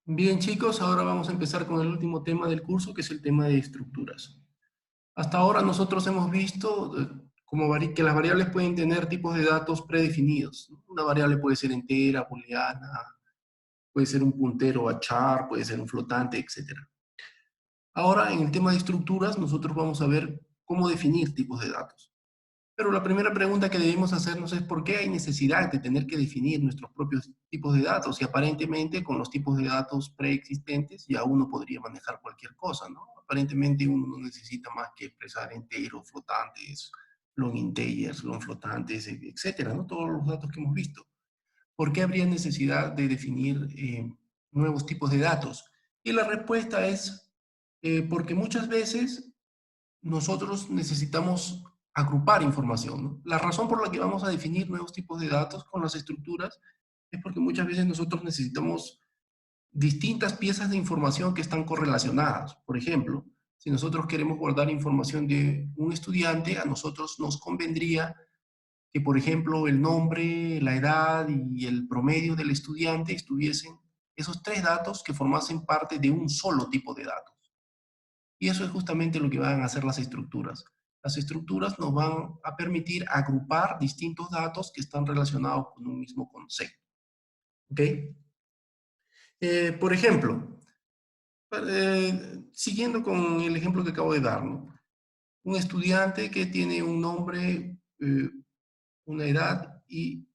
Bien, chicos, ahora vamos a empezar con el último tema del curso, que es el tema de estructuras. Hasta ahora nosotros hemos visto que las variables pueden tener tipos de datos predefinidos. Una variable puede ser entera, booleana, puede ser un puntero a char, puede ser un flotante, etc. Ahora, en el tema de estructuras, nosotros vamos a ver cómo definir tipos de datos. Pero la primera pregunta que debemos hacernos es ¿por qué hay necesidad de tener que definir nuestros propios tipos de datos? Y aparentemente con los tipos de datos preexistentes ya uno podría manejar cualquier cosa, ¿no? Aparentemente uno no necesita más que expresar enteros, flotantes, long integers, long flotantes, etcétera, ¿no? Todos los datos que hemos visto. ¿Por qué habría necesidad de definir nuevos tipos de datos? Y la respuesta es porque muchas veces nosotros necesitamos agrupar información, ¿no? La razón por la que vamos a definir nuevos tipos de datos con las estructuras es porque muchas veces nosotros necesitamos distintas piezas de información que están correlacionadas. Por ejemplo, si nosotros queremos guardar información de un estudiante, a nosotros nos convendría que, por ejemplo, el nombre, la edad y el promedio del estudiante estuviesen esos tres datos que formasen parte de un solo tipo de datos. Y eso es justamente lo que van a hacer las estructuras. Las estructuras nos van a permitir agrupar distintos datos que están relacionados con un mismo concepto. ¿Ok? Por ejemplo, siguiendo con el ejemplo que acabo de dar, ¿no? Un estudiante que tiene un nombre, una edad y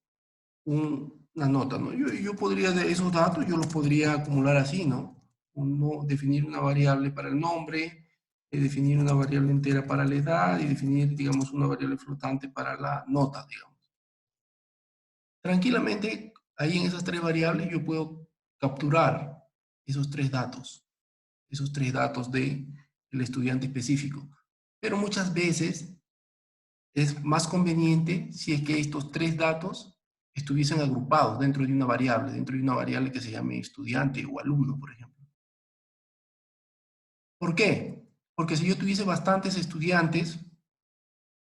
una nota, ¿no? Yo podría, de esos datos, yo los podría acumular así, ¿no? Definir una variable para el nombre, definir una variable entera para la edad y definir, digamos, una variable flotante para la nota, digamos. Tranquilamente, ahí en esas tres variables yo puedo capturar esos tres datos del estudiante específico. Pero muchas veces es más conveniente si es que estos tres datos estuviesen agrupados dentro de una variable que se llame estudiante o alumno, por ejemplo. ¿Por qué? Porque si yo tuviese bastantes estudiantes,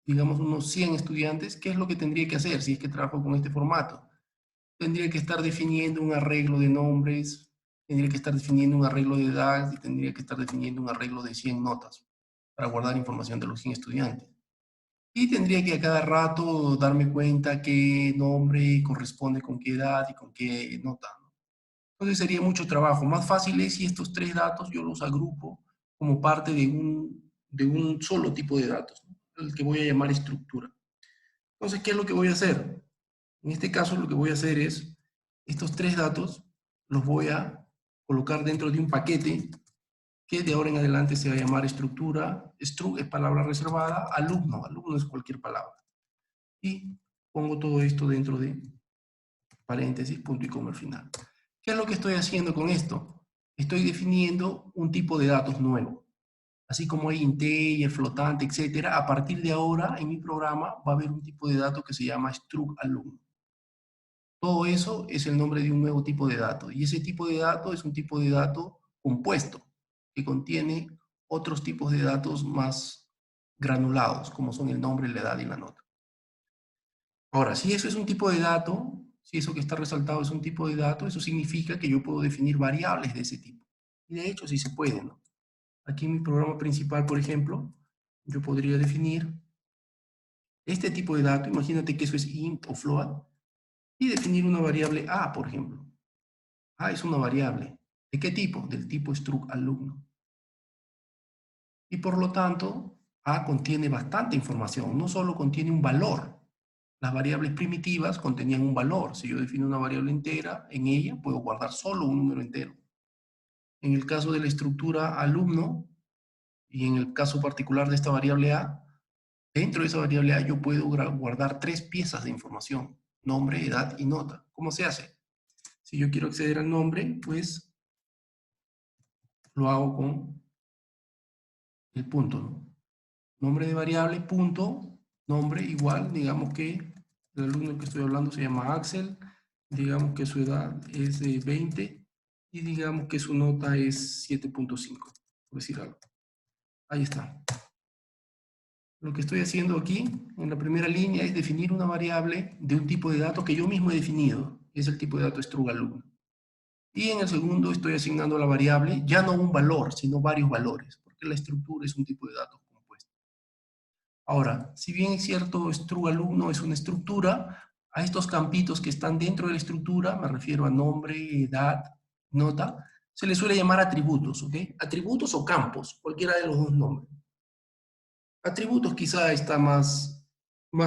digamos unos 100 estudiantes, ¿qué es lo que tendría que hacer si es que trabajo con este formato? Tendría que estar definiendo un arreglo de nombres, tendría que estar definiendo un arreglo de edad y tendría que estar definiendo un arreglo de 100 notas para guardar información de los 100 estudiantes. Y tendría que a cada rato darme cuenta qué nombre corresponde con qué edad y con qué nota, ¿no? Entonces sería mucho trabajo. Más fácil es si estos tres datos yo los agrupo como parte de un solo tipo de datos, ¿no? El que voy a llamar estructura. Entonces, ¿qué es lo que voy a hacer? En este caso, lo que voy a hacer es, estos tres datos los voy a colocar dentro de un paquete que de ahora en adelante se va a llamar estructura. Stru es palabra reservada, alumno, alumno es cualquier palabra. Y pongo todo esto dentro de paréntesis, punto y coma al final. ¿Qué es lo que estoy haciendo con esto? Estoy definiendo un tipo de datos nuevo. Así como hay integer, flotante, etcétera, a partir de ahora en mi programa va a haber un tipo de dato que se llama struct alumno. Todo eso es el nombre de un nuevo tipo de dato. Y ese tipo de dato es un tipo de dato compuesto, que contiene otros tipos de datos más granulados, como son el nombre, la edad y la nota. Ahora, si eso es un tipo de dato, si eso que está resaltado es un tipo de dato, eso significa que yo puedo definir variables de ese tipo. Y de hecho, sí se puede, ¿no? Aquí en mi programa principal, por ejemplo, yo podría definir este tipo de dato, imagínate que eso es int o float, y definir una variable a, por ejemplo. A es una variable. ¿De qué tipo? Del tipo struct alumno. Y por lo tanto, A contiene bastante información, no solo contiene un valor. Las variables primitivas contenían un valor. Si yo defino una variable entera, en ella puedo guardar solo un número entero. En el caso de la estructura alumno, y en el caso particular de esta variable A, dentro de esa variable A yo puedo guardar tres piezas de información, nombre, edad y nota. ¿Cómo se hace? Si yo quiero acceder al nombre, pues lo hago con el punto, ¿no? Nombre de variable, punto, nombre igual, digamos que el alumno que estoy hablando se llama Axel, digamos que su edad es de 20 y digamos que su nota es 7.5, por decir algo. Ahí está. Lo que estoy haciendo aquí, en la primera línea, es definir una variable de un tipo de dato que yo mismo he definido. Es el tipo de dato struct alumno. Y en el segundo estoy asignando a la variable ya no un valor, sino varios valores, porque la estructura es un tipo de datos compuesto. Ahora, si bien es cierto, stru alumno es una estructura, a estos campitos que están dentro de la estructura, me refiero a nombre, edad, nota, se les suele llamar atributos, ¿ok? Atributos o campos, cualquiera de los dos nombres. Atributos quizá está más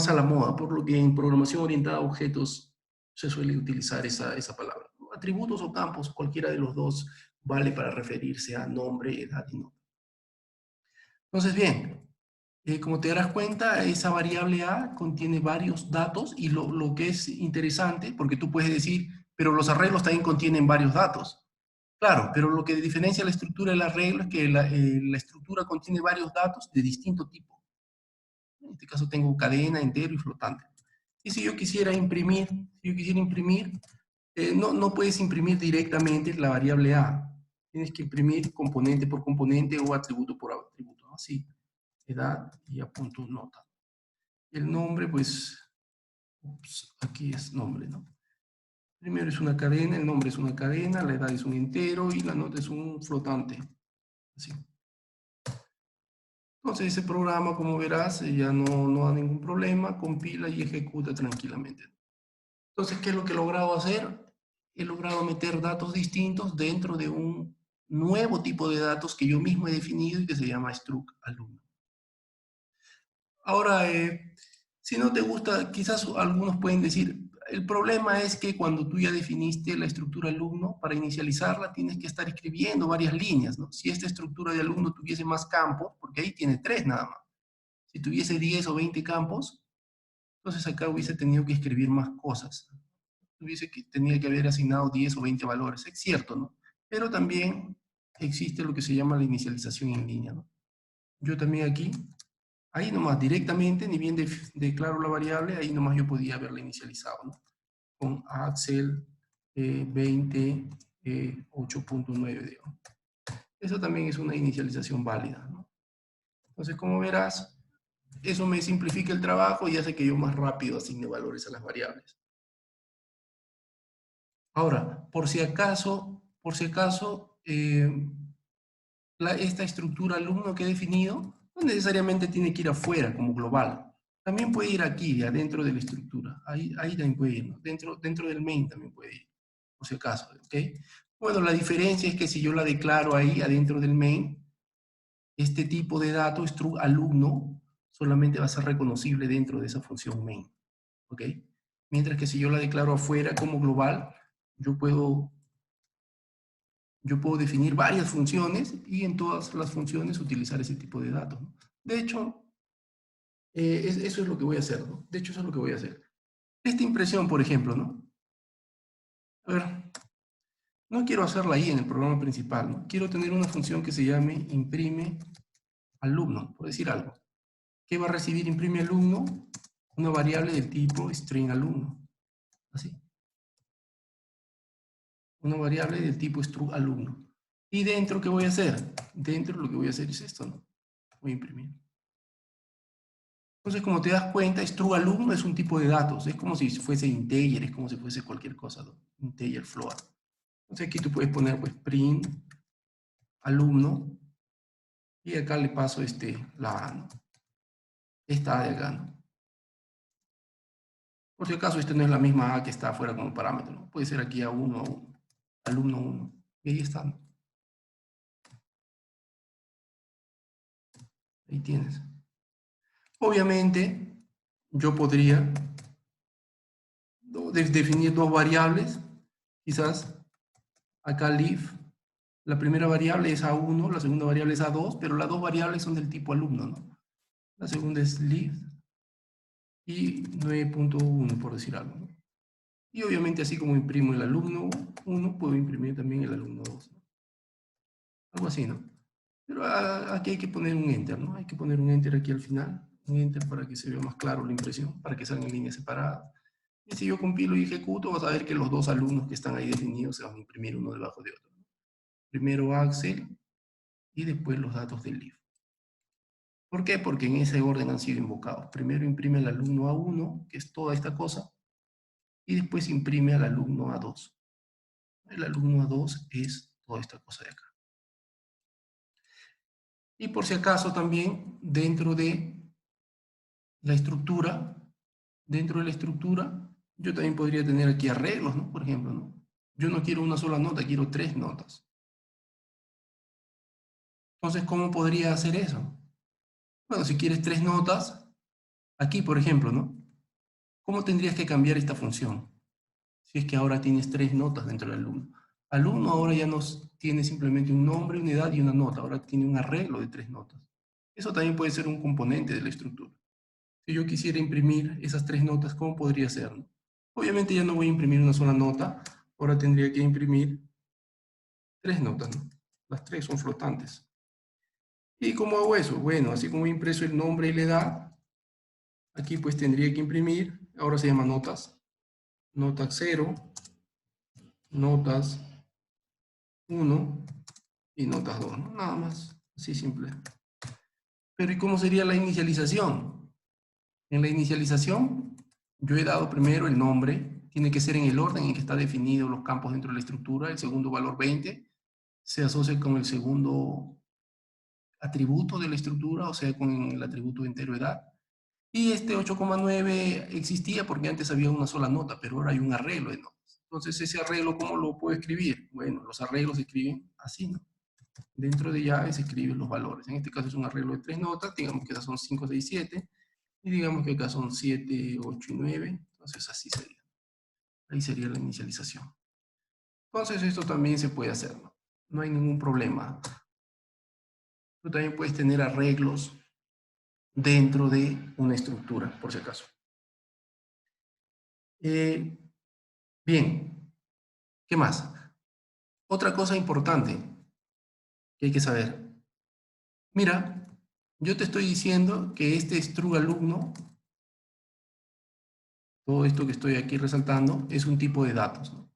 a la moda, por lo que en programación orientada a objetos se suele utilizar esa palabra. Atributos o campos, cualquiera de los dos vale para referirse a nombre, edad y nota. Entonces, bien, como te darás cuenta, esa variable A contiene varios datos y lo que es interesante, porque tú puedes decir, pero los arreglos también contienen varios datos. Claro, pero lo que diferencia la estructura del arreglo es que la estructura contiene varios datos de distinto tipo. En este caso tengo cadena, entero y flotante. Y si yo quisiera imprimir, no puedes imprimir directamente la variable A. Tienes que imprimir componente por componente o atributo por atributo, ¿no? Así, edad y apunto nota. El nombre, pues, aquí es nombre, ¿no? Primero es una cadena, el nombre es una cadena, la edad es un entero y la nota es un flotante. Así. Entonces ese programa, como verás, ya no da ningún problema, compila y ejecuta tranquilamente. Entonces, ¿qué es lo que he logrado hacer? He logrado meter datos distintos dentro de un nuevo tipo de datos que yo mismo he definido y que se llama struct alumno. Ahora, si no te gusta, quizás algunos pueden decir, el problema es que cuando tú ya definiste la estructura alumno, para inicializarla tienes que estar escribiendo varias líneas, ¿no? Si esta estructura de alumno tuviese más campos, porque ahí tiene 3 nada más. Si tuviese 10 o 20 campos, entonces acá hubiese tenido que escribir más cosas. Tenía que haber asignado 10 o 20 valores, es cierto, ¿no? Pero también existe lo que se llama la inicialización en línea, ¿no? Yo también aquí, ahí nomás directamente, ni bien declaro la variable, ahí nomás yo podía haberla inicializado, ¿no? Con Axel 20 8.9, digamos. Eso también es una inicialización válida, ¿no? Entonces, como verás, eso me simplifica el trabajo y hace que yo más rápido asigne valores a las variables. Ahora, esta estructura alumno que he definido no necesariamente tiene que ir afuera como global. También puede ir aquí, adentro de la estructura. Ahí también puede ir, ¿no? Dentro del main también puede ir, por si acaso, ¿ok? Bueno, la diferencia es que si yo la declaro ahí, adentro del main, este tipo de dato, struct alumno, solamente va a ser reconocible dentro de esa función main, ¿ok? Mientras que si yo la declaro afuera como global, yo puedo definir varias funciones y en todas las funciones utilizar ese tipo de datos, ¿no? De hecho, eso es lo que voy a hacer, ¿no? De hecho, eso es lo que voy a hacer. Esta impresión, por ejemplo, ¿no? A ver, no quiero hacerla ahí en el programa principal, ¿no? Quiero tener una función que se llame imprime alumno, por decir algo. ¿Qué va a recibir imprime alumno? Una variable del tipo string alumno. Así. Una variable del tipo struct alumno. ¿Y dentro qué voy a hacer? Dentro lo que voy a hacer es esto, ¿no? Voy a imprimir. Entonces, como te das cuenta, struct alumno es un tipo de datos. Es como si fuese integer, es como si fuese cualquier cosa, ¿no? Integer, float. Entonces aquí tú puedes poner, pues, print alumno y acá le paso la A, ¿no? Esta A de acá, ¿no? Por si acaso, esta no es la misma A que está afuera como parámetro, ¿no? Puede ser aquí A1, A1, alumno 1. Y ahí está, ¿no? Ahí tienes. Obviamente, yo podría definir dos variables, quizás acá leaf, la primera variable es A1, la segunda variable es A2, pero las dos variables son del tipo alumno, ¿no? La segunda es leaf y 9.1, por decir algo, ¿no? Y obviamente así como imprimo el alumno 1, puedo imprimir también el alumno 2, ¿no? Algo así, ¿no? Pero aquí hay que poner un enter, ¿no? Hay que poner un enter aquí al final, un enter para que se vea más claro la impresión, para que salgan en líneas separadas. Y si yo compilo y ejecuto, vas a ver que los dos alumnos que están ahí definidos se van a imprimir uno debajo de otro, ¿no? Primero Axel y después los datos del leaf. ¿Por qué? Porque en ese orden han sido invocados. Primero imprime al alumno A1, que es toda esta cosa, y después imprime al alumno A2. El alumno A2 es toda esta cosa de acá. Y por si acaso también dentro de la estructura, yo también podría tener aquí arreglos, ¿no? Por ejemplo, ¿no? Yo no quiero una sola nota, quiero 3 notas. Entonces, ¿cómo podría hacer eso? Bueno, si quieres 3 notas, aquí, por ejemplo, ¿no? ¿Cómo tendrías que cambiar esta función? Si es que ahora tienes 3 notas dentro del alumno. Alumno ahora ya no tiene simplemente un nombre, una edad y una nota, ahora tiene un arreglo de 3 notas. Eso también puede ser un componente de la estructura. Si yo quisiera imprimir esas 3 notas, ¿cómo podría hacerlo? Obviamente ya no voy a imprimir una sola nota, ahora tendría que imprimir 3 notas, ¿no? Las 3 son flotantes. ¿Y cómo hago eso? Bueno, así como he impreso el nombre y la edad, aquí pues tendría que imprimir, ahora se llama notas, notas 0, notas 1 y notas 2, ¿no? Nada más, así simple. Pero ¿y cómo sería la inicialización? En la inicialización, yo he dado primero el nombre, tiene que ser en el orden en que está definido los campos dentro de la estructura, el segundo valor 20 se asocia con el segundo atributo de la estructura, o sea, con el atributo entero edad. Y este 8,9 existía porque antes había una sola nota, pero ahora hay un arreglo de notas. Entonces, ese arreglo, ¿cómo lo puedo escribir? Bueno, los arreglos se escriben así, ¿no? Dentro de ya se escriben los valores. En este caso es un arreglo de 3 notas, digamos que esas son 5, 6, 7, y digamos que acá son 7, 8 y 9, entonces así sería. Ahí sería la inicialización. Entonces esto también se puede hacer, ¿no? No hay ningún problema. Tú también puedes tener arreglos dentro de una estructura, por si acaso. Bien, ¿qué más? Otra cosa importante que hay que saber. Mira, yo te estoy diciendo que este struAlumno, todo esto que estoy aquí resaltando, es un tipo de datos, ¿no?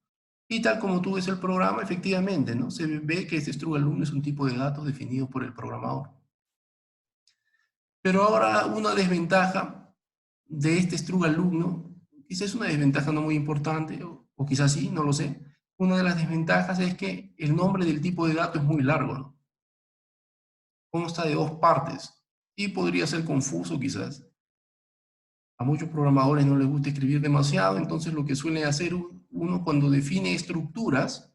Y tal como tú ves el programa, efectivamente, ¿no? Se ve que este struAlumno es un tipo de datos definido por el programador. Pero ahora una desventaja de este struAlumno, quizás es una desventaja no muy importante, o quizás sí, no lo sé. Una de las desventajas es que el nombre del tipo de dato es muy largo, ¿no? Consta de 2 partes y podría ser confuso quizás. A muchos programadores no les gusta escribir demasiado, entonces lo que suele hacer uno cuando define estructuras,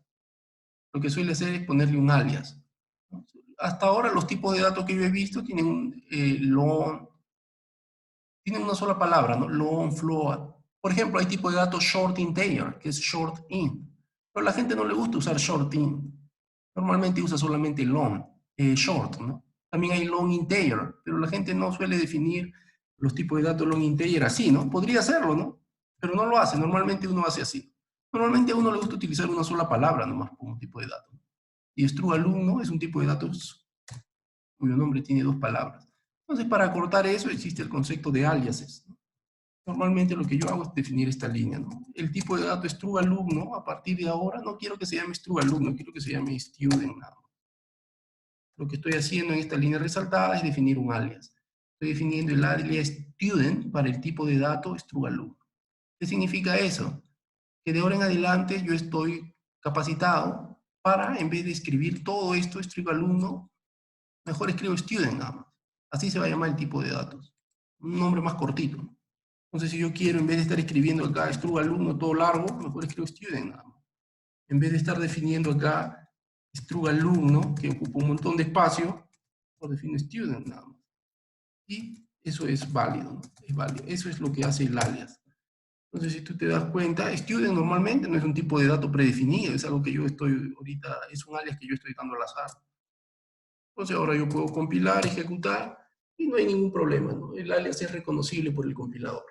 lo que suele hacer es ponerle un alias, ¿no? Hasta ahora los tipos de datos que yo he visto tienen un long, tienen una sola palabra, ¿no? Long, float. Por ejemplo, hay tipo de datos short integer, que es short int. Pero a la gente no le gusta usar short int. Normalmente usa solamente long, short, ¿no? También hay long integer, pero la gente no suele definir los tipos de datos long integer así, ¿no? Podría hacerlo, ¿no? Pero no lo hace, normalmente uno hace así. Normalmente a uno le gusta utilizar una sola palabra nomás como un tipo de dato. Y struAlumno es un tipo de datos cuyo nombre tiene 2 palabras. Entonces, para cortar eso existe el concepto de aliases, ¿no? Normalmente lo que yo hago es definir esta línea, ¿no? El tipo de dato struAlumno, a partir de ahora, no quiero que se llame struAlumno, quiero que se llame student nada más. Lo que estoy haciendo en esta línea resaltada es definir un alias. Estoy definiendo el alias student para el tipo de dato struAlumno. ¿Qué significa eso? Que de ahora en adelante yo estoy capacitado para, en vez de escribir todo esto, struAlumno, mejor escribo student nada más. Así se va a llamar el tipo de datos. Un nombre más cortito. Entonces, si yo quiero, en vez de estar escribiendo acá struAlumno todo largo, mejor escribo student nada más. En vez de estar definiendo acá struAlumno, que ocupa un montón de espacio, lo define student nada más. Y eso es válido, ¿no? Es válido. Eso es lo que hace el alias. Entonces, si tú te das cuenta, student normalmente no es un tipo de dato predefinido, es algo que yo estoy ahorita, es un alias que yo estoy dando al azar. Entonces, ahora yo puedo compilar, ejecutar, y no hay ningún problema, ¿no? El alias es reconocible por el compilador.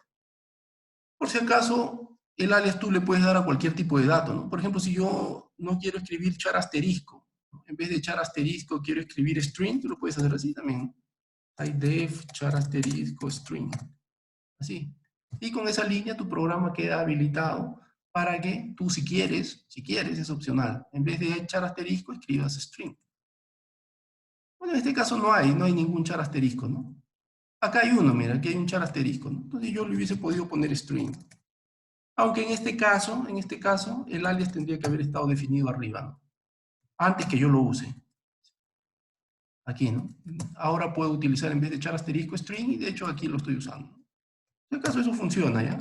Por si acaso, el alias tú le puedes dar a cualquier tipo de dato, ¿no? Por ejemplo, si yo no quiero escribir char asterisco, ¿no? En vez de char asterisco quiero escribir string, tú lo puedes hacer así también. Hay def char asterisco string. Así. Y con esa línea tu programa queda habilitado para que tú si quieres, es opcional. En vez de char asterisco, escribas string. Bueno, en este caso no hay ningún char asterisco, ¿no? Acá hay uno, mira, aquí hay un char asterisco, ¿no? Entonces yo le hubiese podido poner string. Aunque en este caso, el alias tendría que haber estado definido arriba, ¿no? Antes que yo lo use. Aquí, ¿no? Ahora puedo utilizar en vez de echar asterisco string, y de hecho aquí lo estoy usando. En este caso eso funciona, ¿ya?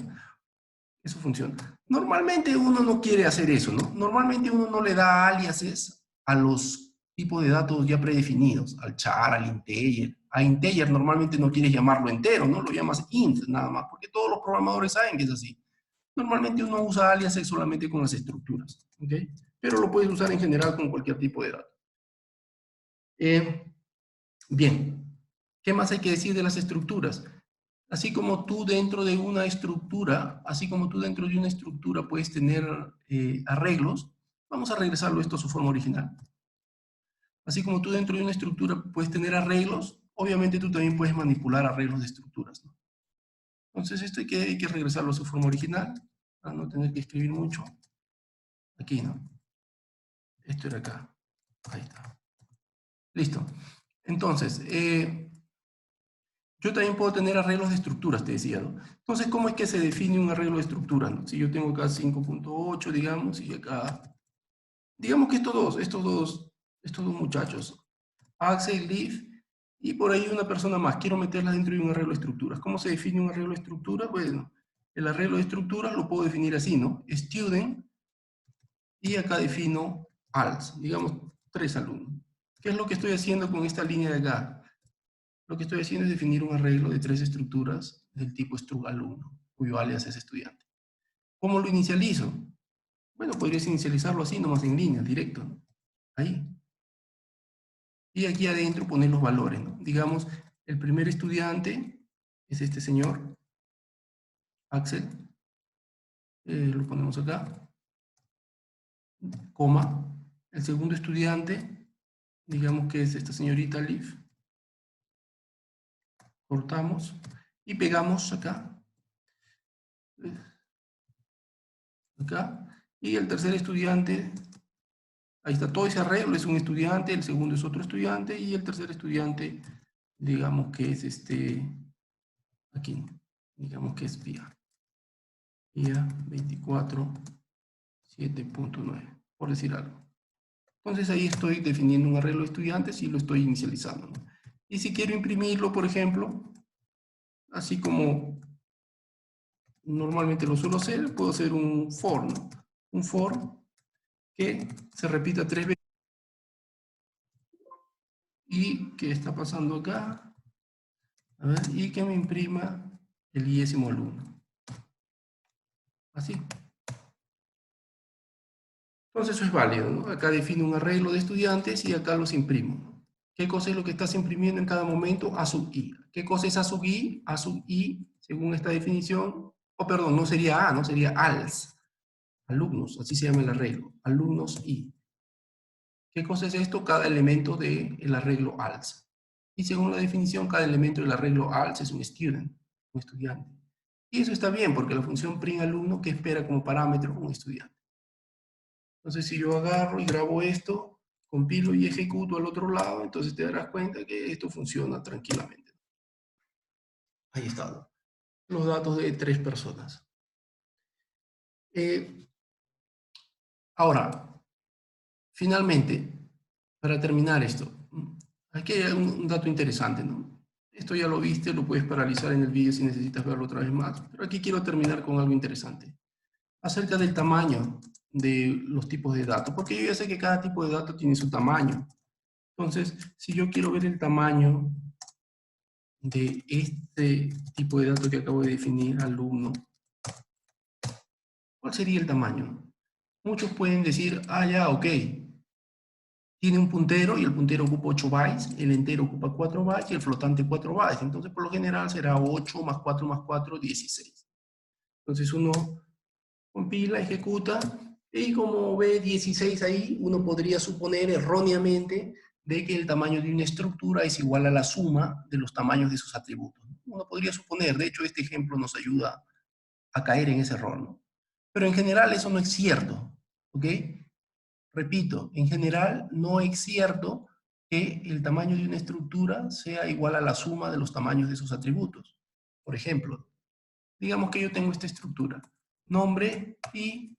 Eso funciona. Normalmente uno no quiere hacer eso, ¿no? Normalmente uno no le da aliases a los tipos de datos ya predefinidos, al char, al integer. A integer normalmente no quieres llamarlo entero, ¿no? Lo llamas int nada más, porque todos los programadores saben que es así. Normalmente uno usa aliases solamente con las estructuras, ¿ok? Pero lo puedes usar en general con cualquier tipo de dato. Bien, ¿qué más hay que decir de las estructuras? Así como tú dentro de una estructura, puedes tener arreglos, vamos a regresarlo esto a su forma original. Así como tú dentro de una estructura puedes tener arreglos, obviamente tú también puedes manipular arreglos de estructuras, ¿no? Entonces esto hay que regresarlo a su forma original, para no tener que escribir mucho. Aquí, ¿no? Esto era acá. Ahí está. Listo. Entonces, yo también puedo tener arreglos de estructuras, te decía, ¿no? Entonces, ¿cómo es que se define un arreglo de estructura, ¿no? Si yo tengo acá 5.8, digamos, y acá, digamos que estos dos muchachos, Axel, Leaf, y por ahí una persona más, quiero meterla dentro de un arreglo de estructuras. ¿Cómo se define un arreglo de estructuras? Bueno, el arreglo de estructuras lo puedo definir así, ¿no? Student, y acá defino als, digamos, 3 alumnos. ¿Qué es lo que estoy haciendo con esta línea de acá? Lo que estoy haciendo es definir un arreglo de 3 estructuras del tipo struct alumno, cuyo alias es estudiante. ¿Cómo lo inicializo? Bueno, podrías inicializarlo así, nomás en línea, directo, ¿no? Ahí. Y aquí adentro poner los valores, ¿no? Digamos, el primer estudiante es este señor, Axel. Lo ponemos acá, coma. El segundo estudiante, digamos que es esta señorita Liv. Cortamos y pegamos acá. Acá. Y el tercer estudiante, ahí está, todo ese arreglo es un estudiante, el segundo es otro estudiante, y el tercer estudiante, digamos que es aquí, digamos que es PIA 24, 7.9, por decir algo. Entonces ahí estoy definiendo un arreglo de estudiantes y lo estoy inicializando, ¿no? Y si quiero imprimirlo, por ejemplo, así como normalmente lo suelo hacer, puedo hacer un for, ¿no? Un for que se repita 3 veces. ¿Y qué está pasando acá? A ver, y que me imprima el iésimo alumno. Así. Entonces eso es válido, ¿no? Acá defino un arreglo de estudiantes y acá los imprimo. ¿Qué cosa es lo que estás imprimiendo en cada momento? A sub i. ¿Qué cosa es a sub i? A sub i, según esta definición, perdón, no sería a, no sería als. Alumnos, así se llama el arreglo. Alumnos i. ¿Qué cosa es esto? Cada elemento del arreglo als. Y según la definición, cada elemento del arreglo als es un student, un estudiante. Y eso está bien, porque la función print alumno que espera como parámetro un estudiante. Entonces, si yo agarro y grabo esto, compilo y ejecuto al otro lado, entonces te darás cuenta que esto funciona tranquilamente. Ahí están los datos de 3 personas. Ahora, finalmente, para terminar esto, aquí hay un dato interesante, ¿no? Esto ya lo viste, lo puedes paralizar en el vídeo si necesitas verlo otra vez más, pero aquí quiero terminar con algo interesante. Acerca del tamaño de los tipos de datos, porque yo ya sé que cada tipo de dato tiene su tamaño. Entonces, si yo quiero ver el tamaño de este tipo de dato que acabo de definir, alumno, ¿cuál sería el tamaño? Muchos pueden decir, ah, ya, ok, tiene un puntero y el puntero ocupa 8 bytes, el entero ocupa 4 bytes y el flotante 4 bytes. Entonces, por lo general será 8 más 4 más 4, 16. Entonces, uno compila, ejecuta, y como ve 16 ahí, uno podría suponer erróneamente de que el tamaño de una estructura es igual a la suma de los tamaños de sus atributos. Uno podría suponer, de hecho este ejemplo nos ayuda a caer en ese error, ¿no? Pero en general eso no es cierto, ¿ok? Repito, en general no es cierto que el tamaño de una estructura sea igual a la suma de los tamaños de sus atributos. Por ejemplo, digamos que yo tengo esta estructura. nombre y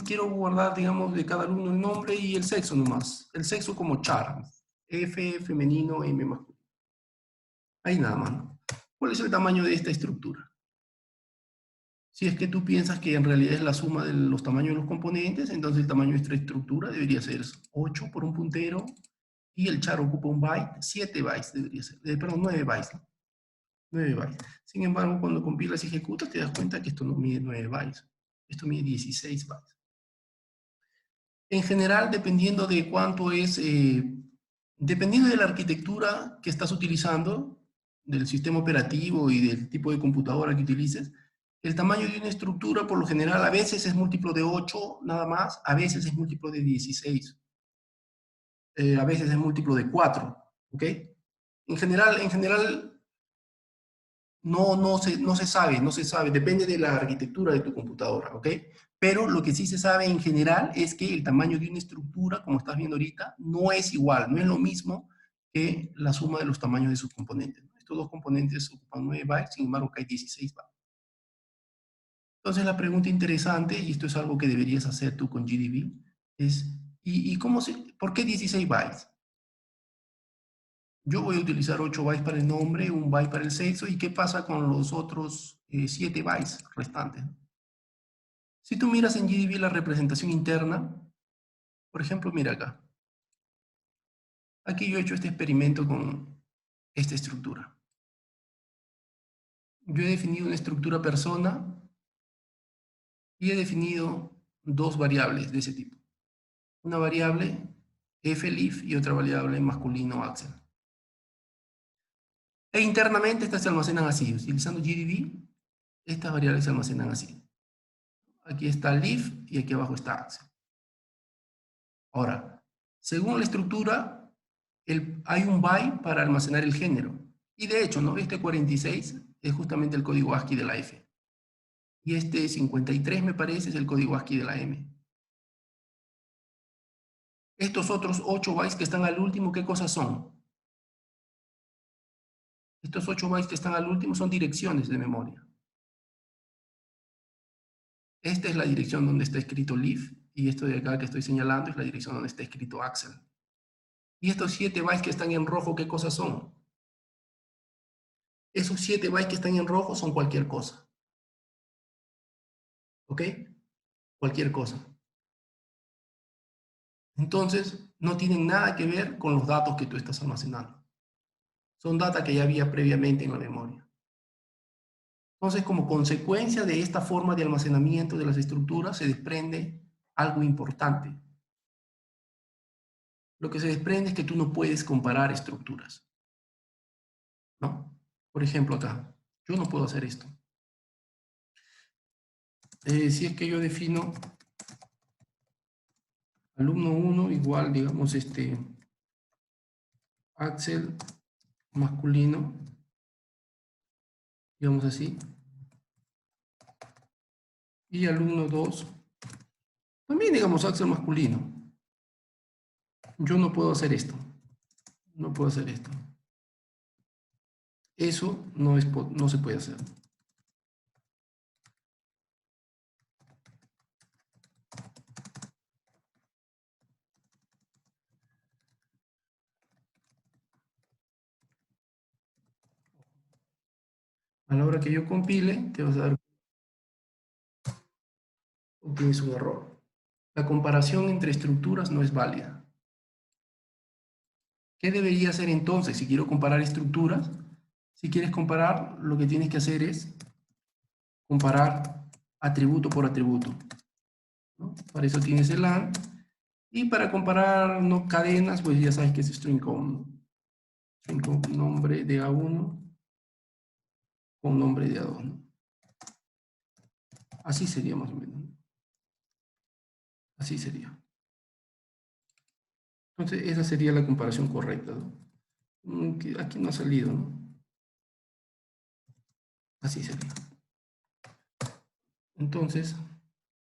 quiero guardar, digamos, de cada alumno el nombre y el sexo nomás. El sexo como char. F femenino, M masculino. Ahí nada más, ¿no? ¿Cuál es el tamaño de esta estructura? Si es que tú piensas que en realidad es la suma de los tamaños de los componentes, entonces el tamaño de esta estructura debería ser 8 por un puntero y el char ocupa un byte, 7 bytes debería ser, perdón, 9 bytes, ¿no? 9 bytes. Sin embargo, cuando compilas y ejecutas, te das cuenta que esto no mide 9 bytes, esto mide 16 bytes. En general, dependiendo de cuánto es, dependiendo de la arquitectura que estás utilizando, del sistema operativo y del tipo de computadora que utilices, el tamaño de una estructura, por lo general, a veces es múltiplo de 8 nada más, a veces es múltiplo de 16, a veces es múltiplo de 4, ¿ok? En general no se sabe, depende de la arquitectura de tu computadora, ¿ok? Pero lo que sí se sabe en general es que el tamaño de una estructura, como estás viendo ahorita, no es igual, no es lo mismo que la suma de los tamaños de sus componentes. Estos dos componentes ocupan 9 bytes, sin embargo, acá hay 16 bytes. Entonces la pregunta interesante, y esto es algo que deberías hacer tú con GDB, es, ¿por qué 16 bytes? Yo voy a utilizar 8 bytes para el nombre, 1 byte para el sexo, ¿y qué pasa con los otros 7 bytes restantes? Si tú miras en GDB la representación interna, por ejemplo, mira acá. Aquí yo he hecho este experimento con esta estructura. Yo he definido una estructura persona y he definido dos variables de ese tipo. Una variable flif y otra variable masculino Axel. E internamente estas se almacenan así. Utilizando GDB, estas variables se almacenan así. Aquí está Leaf y aquí abajo está Axel. Ahora, según la estructura, hay un byte para almacenar el género. Y de hecho, ¿no? Este 46 es justamente el código ASCII de la F. Y este 53, me parece, es el código ASCII de la M. Estos otros 8 bytes que están al último, ¿qué cosas son? Estos 8 bytes que están al último son direcciones de memoria. Esta es la dirección donde está escrito Leaf, y esto de acá que estoy señalando es la dirección donde está escrito Axel. Y estos 7 bytes que están en rojo, ¿qué cosas son? Esos 7 bytes que están en rojo son cualquier cosa. ¿Ok? Cualquier cosa. Entonces, no tienen nada que ver con los datos que tú estás almacenando. Son datos que ya había previamente en la memoria. Entonces, como consecuencia de esta forma de almacenamiento de las estructuras, se desprende algo importante. Lo que se desprende es que tú no puedes comparar estructuras, ¿no? Por ejemplo, acá, yo no puedo hacer esto. Si es que yo defino alumno 1 igual, digamos, Axel masculino, digamos así, y alumno 2, también digamos Axel masculino. Yo no puedo hacer esto. No puedo hacer esto. Eso no se puede hacer. A la hora que yo compile, te vas a dar cuenta que tienes un error. La comparación entre estructuras no es válida. ¿Qué debería hacer entonces si quiero comparar estructuras? Si quieres comparar, lo que tienes que hacer es comparar atributo por atributo, ¿no? Para eso tienes el AND. Y para comparar no cadenas, pues ya sabes que es string con nombre de A1 con nombre de A2, ¿no? Así sería más o menos. Así sería. Entonces, esa sería la comparación correcta, ¿no? Aquí no ha salido, ¿no? Así sería. Entonces,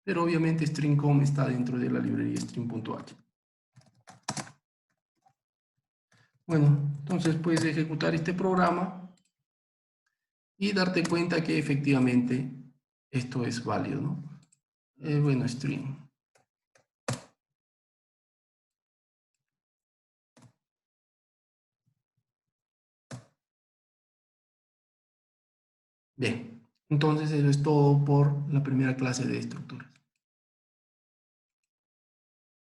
pero obviamente string.com está dentro de la librería string.h. Bueno, entonces puedes ejecutar este programa y darte cuenta que efectivamente esto es válido, ¿no? Bueno, string. Bien, entonces eso es todo por la primera clase de estructuras.